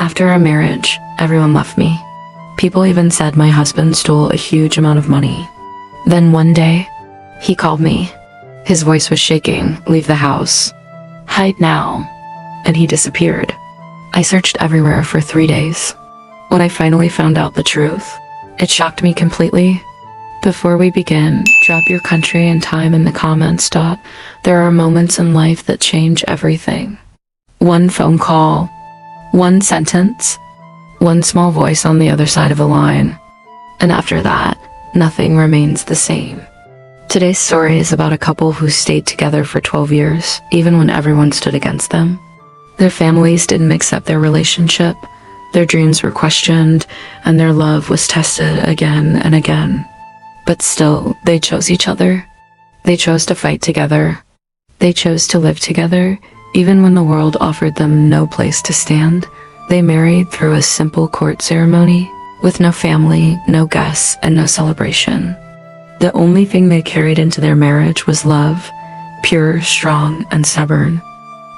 After our marriage, everyone left me. People even said my husband stole a huge amount of money. Then one day, he called me. His voice was shaking. Leave the house. Hide now. And he disappeared. I searched everywhere for 3 days. When I finally found out the truth, it shocked me completely. Before we begin, drop your country and time in the comments. There are moments in life that change everything. One phone call, one sentence, one small voice on the other side of a line. And after that, nothing remains the same. Today's story is about a couple who stayed together for 12 years, even when everyone stood against them. Their families didn't accept their relationship, their dreams were questioned, and their love was tested again and again. But still, they chose each other. They chose to fight together. They chose to live together, even when the world offered them no place to stand. They married through a simple court ceremony, with no family, no guests, and no celebration. The only thing they carried into their marriage was love, pure, strong, and stubborn.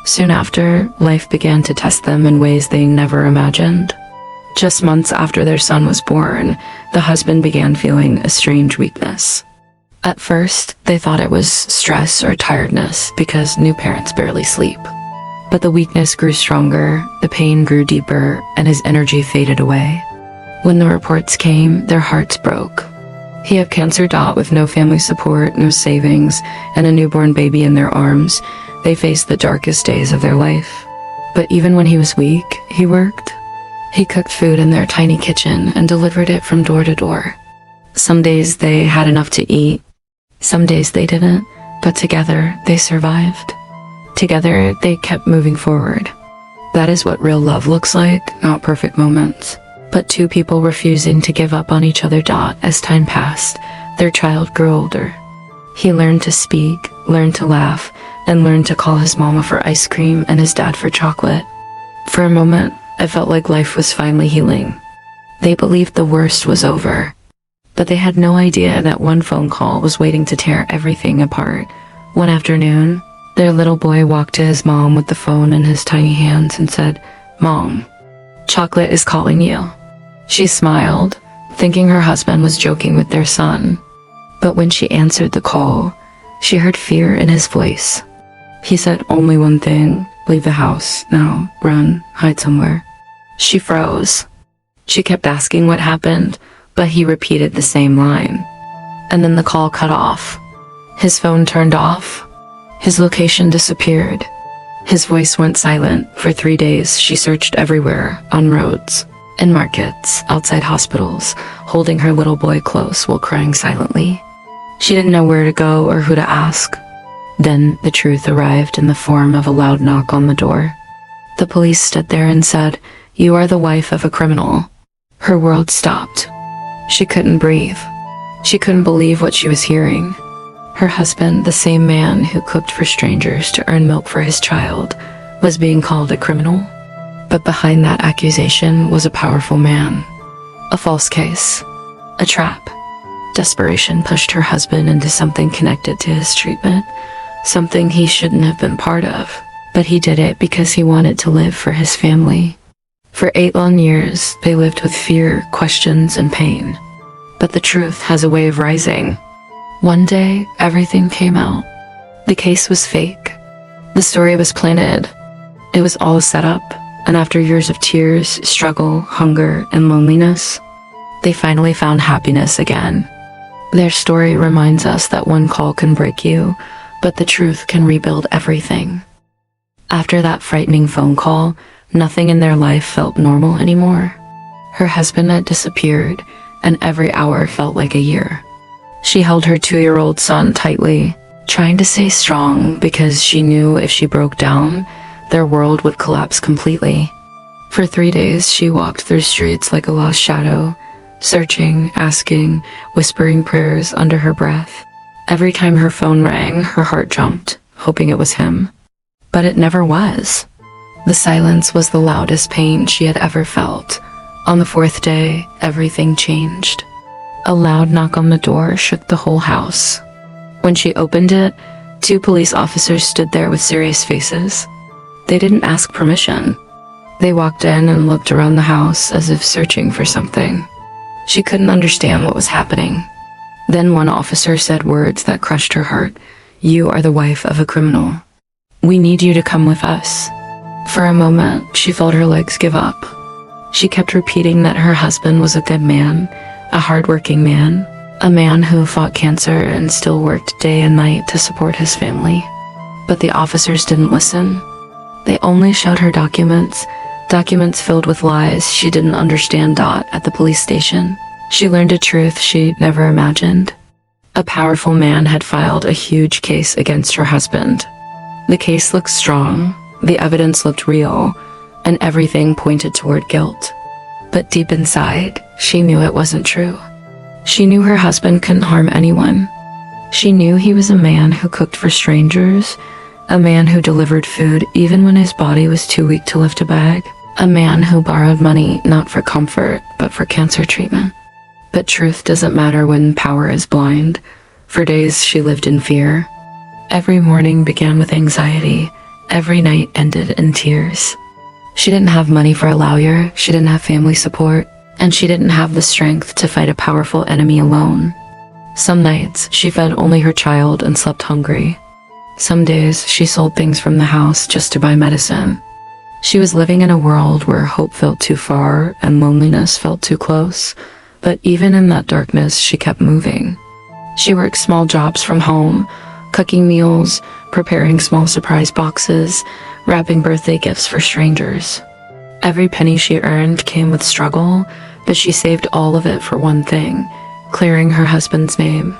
Soon after, life began to test them in ways they never imagined. Just months after their son was born, the husband began feeling a strange weakness. At first, they thought it was stress or tiredness because new parents barely sleep. But the weakness grew stronger, the pain grew deeper, and his energy faded away. When the reports came, their hearts broke. He had cancer. With no family support, no savings, and a newborn baby in their arms, they faced the darkest days of their life. But even when he was weak, he worked. He cooked food in their tiny kitchen and delivered it from door to door. Some days they had enough to eat, some days they didn't, but together they survived. Together they kept moving forward. That is what real love looks like, not perfect moments, but two people refusing to give up on each other. As time passed, their child grew older. He learned to speak, learned to laugh, and learned to call his mama for ice cream and his dad for chocolate. For a moment, I felt like life was finally healing. They believed the worst was over, but they had no idea that one phone call was waiting to tear everything apart. One afternoon, their little boy walked to his mom with the phone in his tiny hands and said, "Mom, chocolate is calling you." She smiled, thinking her husband was joking with their son. But when she answered the call, she heard fear in his voice. He said only one thing: leave the house, now, run, hide somewhere. She froze. She kept asking what happened, but he repeated the same line. And then the call cut off. His phone turned off. His location disappeared. His voice went silent. For 3 days, she searched everywhere, on roads, in markets, outside hospitals, holding her little boy close while crying silently. She didn't know where to go or who to ask. Then the truth arrived in the form of a loud knock on the door. The police stood there and said, "You are the wife of a criminal." Her world stopped. She couldn't breathe. She couldn't believe what she was hearing. Her husband, the same man who cooked for strangers to earn milk for his child, was being called a criminal. But behind that accusation was a powerful man. A false case. A trap. Desperation pushed her husband into something connected to his treatment, something he shouldn't have been part of. But he did it because he wanted to live for his family. For 8 long years, they lived with fear, questions, and pain. But the truth has a way of rising. One day, everything came out. The case was fake. The story was planted. It was all set up, and after years of tears, struggle, hunger, and loneliness, they finally found happiness again. Their story reminds us that one call can break you, but the truth can rebuild everything. After that frightening phone call, nothing in their life felt normal anymore. Her husband had disappeared, and every hour felt like a year. She held her 2-year-old son tightly, trying to stay strong because she knew if she broke down, their world would collapse completely. For 3 days, she walked through streets like a lost shadow, searching, asking, whispering prayers under her breath. Every time her phone rang, her heart jumped, hoping it was him. But it never was. The silence was the loudest pain she had ever felt. On the 4th day, everything changed. A loud knock on the door shook the whole house. When she opened it, 2 police officers stood there with serious faces. They didn't ask permission. They walked in and looked around the house as if searching for something. She couldn't understand what was happening. Then one officer said words that crushed her heart. "You are the wife of a criminal. We need you to come with us." For a moment, she felt her legs give up. She kept repeating that her husband was a good man, a hardworking man, a man who fought cancer and still worked day and night to support his family. But the officers didn't listen. They only showed her documents filled with lies she didn't understand. At the police station, she learned a truth she'd never imagined. A powerful man had filed a huge case against her husband. The case looked strong, the evidence looked real, and everything pointed toward guilt. But deep inside, she knew it wasn't true. She knew her husband couldn't harm anyone. She knew he was a man who cooked for strangers, a man who delivered food even when his body was too weak to lift a bag, a man who borrowed money not for comfort, but for cancer treatment. But truth doesn't matter when power is blind. For days she lived in fear. Every morning began with anxiety. Every night ended in tears. She didn't have money for a lawyer, she didn't have family support, and she didn't have the strength to fight a powerful enemy alone. Some nights, she fed only her child and slept hungry. Some days, she sold things from the house just to buy medicine. She was living in a world where hope felt too far and loneliness felt too close, but even in that darkness, she kept moving. She worked small jobs from home, cooking meals, preparing small surprise boxes, wrapping birthday gifts for strangers. Every penny she earned came with struggle, but she saved all of it for one thing: clearing her husband's name.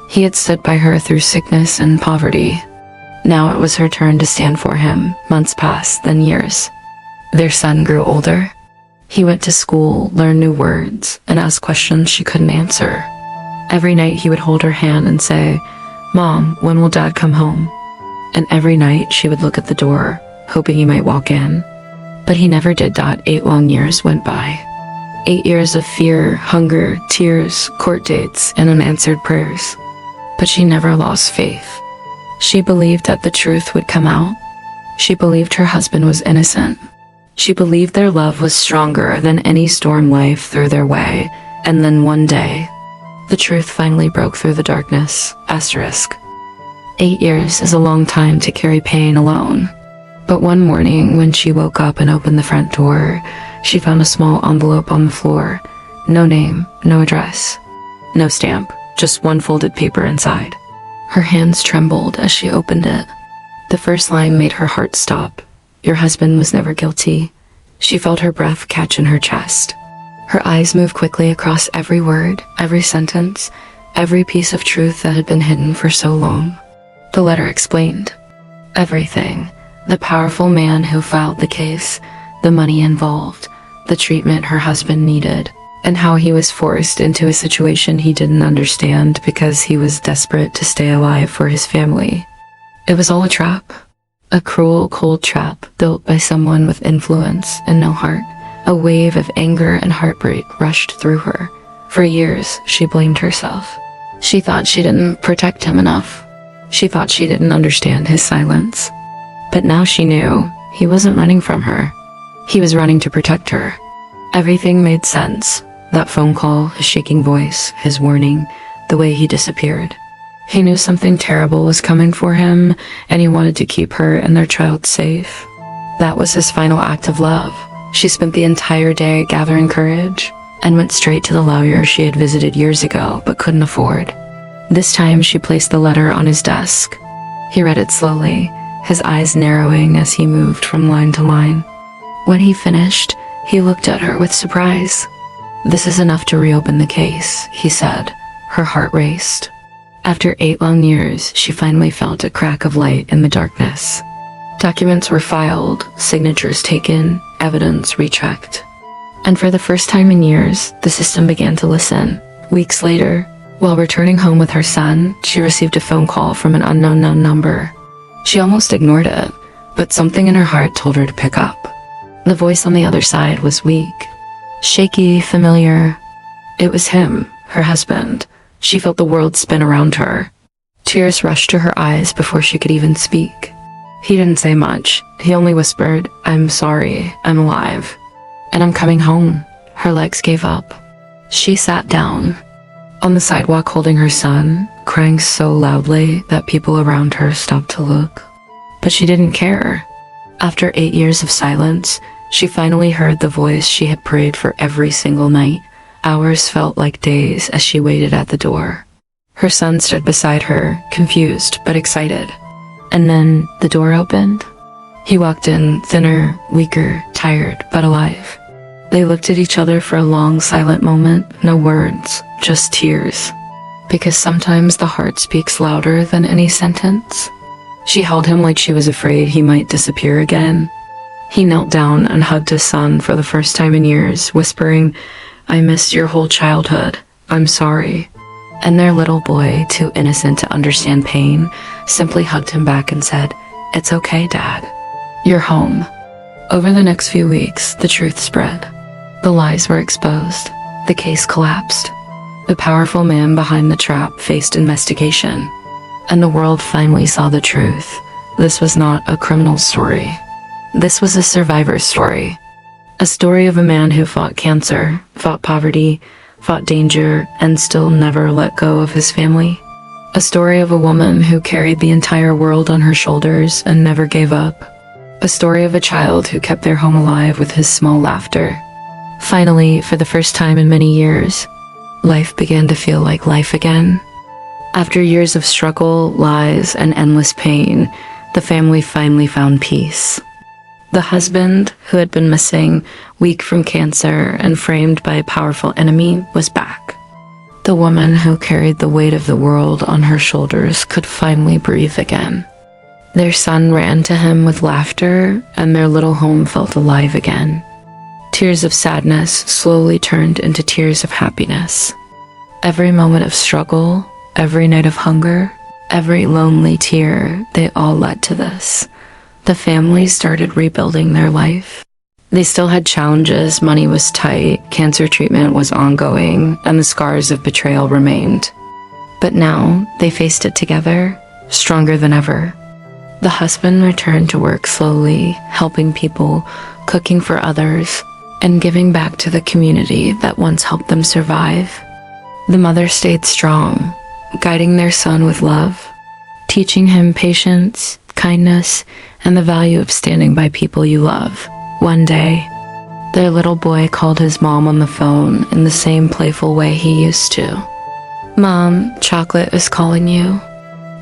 He had stood by her through sickness and poverty. Now it was her turn to stand for him. Months passed, then years. Their son grew older. He went to school, learned new words, and asked questions she couldn't answer. Every night he would hold her hand and say, "Mom, when will Dad come home?" And every night she would look at the door, hoping he might walk in. But he never did. 8 long years went by. 8 years of fear, hunger, tears, court dates, and unanswered prayers. But she never lost faith. She believed that the truth would come out. She believed her husband was innocent. She believed their love was stronger than any storm life threw their way. And then one day, the truth finally broke through the darkness. Asterisk. 8 years is a long time to carry pain alone. But one morning, when she woke up and opened the front door, she found a small envelope on the floor. No name, no address, no stamp, just one folded paper inside. Her hands trembled as she opened it. The first line made her heart stop. Your husband was never guilty. She felt her breath catch in her chest. Her eyes moved quickly across every word, every sentence, every piece of truth that had been hidden for so long. The letter explained everything. The powerful man who filed the case, the money involved, the treatment her husband needed, and how he was forced into a situation he didn't understand because he was desperate to stay alive for his family. It was all a trap. A cruel, cold trap built by someone with influence and no heart. A wave of anger and heartbreak rushed through her. For years, she blamed herself. She thought she didn't protect him enough. She thought she didn't understand his silence. But now she knew he wasn't running from her. He was running to protect her. Everything made sense. That phone call, his shaking voice, his warning, the way he disappeared. He knew something terrible was coming for him, and he wanted to keep her and their child safe. That was his final act of love. She spent the entire day gathering courage and went straight to the lawyer she had visited years ago but couldn't afford. This time she placed the letter on his desk. He read it slowly, his eyes narrowing as he moved from line to line. When he finished, he looked at her with surprise. "This is enough to reopen the case," he said. Her heart raced. After 8 long years, she finally felt a crack of light in the darkness. Documents were filed, signatures taken, evidence rechecked. And for the first time in years, the system began to listen. Weeks later, while returning home with her son, she received a phone call from an unknown number. She almost ignored it, but something in her heart told her to pick up. The voice on the other side was weak, shaky, familiar. It was him, her husband. She felt the world spin around her. Tears rushed to her eyes before she could even speak. He didn't say much. He only whispered, "I'm sorry, I'm alive. And I'm coming home." Her legs gave up. She sat down on the sidewalk holding her son, crying so loudly that people around her stopped to look. But she didn't care. After 8 years of silence, she finally heard the voice she had prayed for every single night. Hours felt like days as she waited at the door. Her son stood beside her, confused but excited. And then the door opened. He walked in, thinner, weaker, tired, but alive. They looked at each other for a long, silent moment. No words, just tears. Because sometimes the heart speaks louder than any sentence. She held him like she was afraid he might disappear again. He knelt down and hugged his son for the first time in years, whispering, "I missed your whole childhood. I'm sorry." And their little boy, too innocent to understand pain, simply hugged him back and said, "It's okay, Dad. You're home." Over the next few weeks, the truth spread. The lies were exposed. The case collapsed. The powerful man behind the trap faced investigation. And the world finally saw the truth. This was not a criminal story. This was a survivor's story. A story of a man who fought cancer, fought poverty, fought danger, and still never let go of his family. A story of a woman who carried the entire world on her shoulders and never gave up. A story of a child who kept their home alive with his small laughter. Finally, for the first time in many years, life began to feel like life again. After years of struggle, lies, and endless pain, the family finally found peace. The husband, who had been missing, weak from cancer and framed by a powerful enemy, was back. The woman who carried the weight of the world on her shoulders could finally breathe again. Their son ran to him with laughter, and their little home felt alive again. Tears of sadness slowly turned into tears of happiness. Every moment of struggle, every night of hunger, every lonely tear, they all led to this. The family started rebuilding their life. They still had challenges, money was tight, cancer treatment was ongoing, and the scars of betrayal remained. But now, they faced it together, stronger than ever. The husband returned to work slowly, helping people, cooking for others, and giving back to the community that once helped them survive. The mother stayed strong, guiding their son with love, teaching him patience, kindness, and the value of standing by people you love. One day, their little boy called his mom on the phone in the same playful way he used to. "Mom, chocolate is calling you,"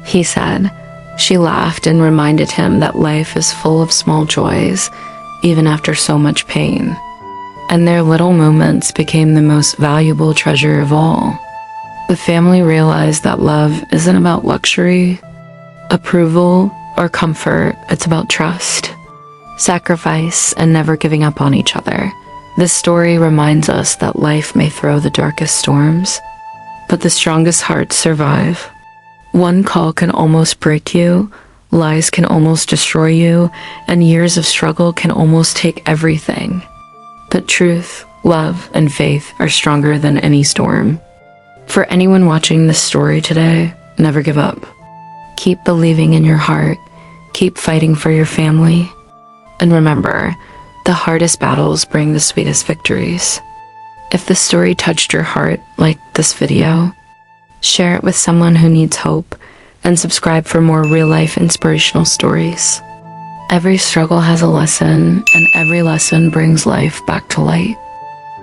he said. She laughed and reminded him that life is full of small joys, even after so much pain. And their little moments became the most valuable treasure of all. The family realized that love isn't about luxury, approval, or comfort. It's about trust, sacrifice, and never giving up on each other. This story reminds us that life may throw the darkest storms, but the strongest hearts survive. One call can almost break you, lies can almost destroy you, and years of struggle can almost take everything. But truth, love, and faith are stronger than any storm. For anyone watching this story today, never give up. Keep believing in your heart. Keep fighting for your family. And remember, the hardest battles bring the sweetest victories. If this story touched your heart like this video, share it with someone who needs hope, and subscribe for more real-life inspirational stories. Every struggle has a lesson, and every lesson brings life back to light.